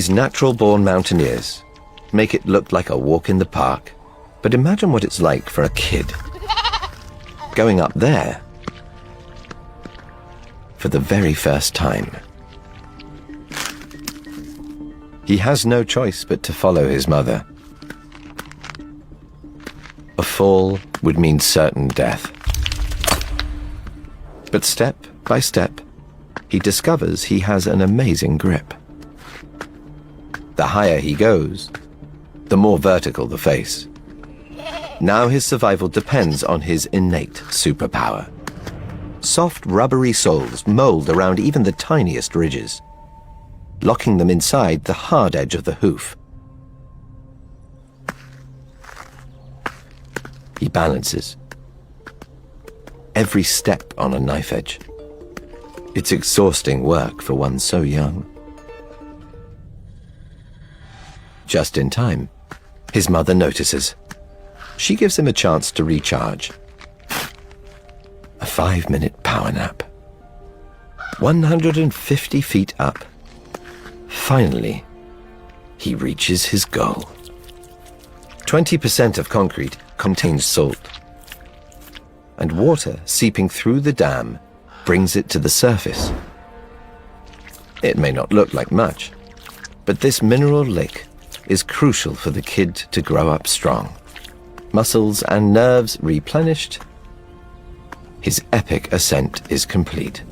These natural-born mountaineers make it look like a walk in the park. But imagine what it's like for a kid going up there for the very first time. He has no choice but to follow his mother. A fall would mean certain death. But step by step, he discovers he has an amazing grip. The higher he goes, the more vertical the face. Now his survival depends on his innate superpower. Soft, rubbery soles mold around even the tiniest ridges, locking them inside the hard edge of the hoof. He balances, every step on a knife edge. It's exhausting work for one so young. Just in time, his mother notices. She gives him a chance to recharge. A 5-minute power nap. 150 feet up. Finally, he reaches his goal. 20% of concrete contains salt, and water seeping through the dam brings it to the surface. It may not look like much, but this mineral lake is crucial for the kid to grow up strong. Muscles and nerves replenished, his epic ascent is complete.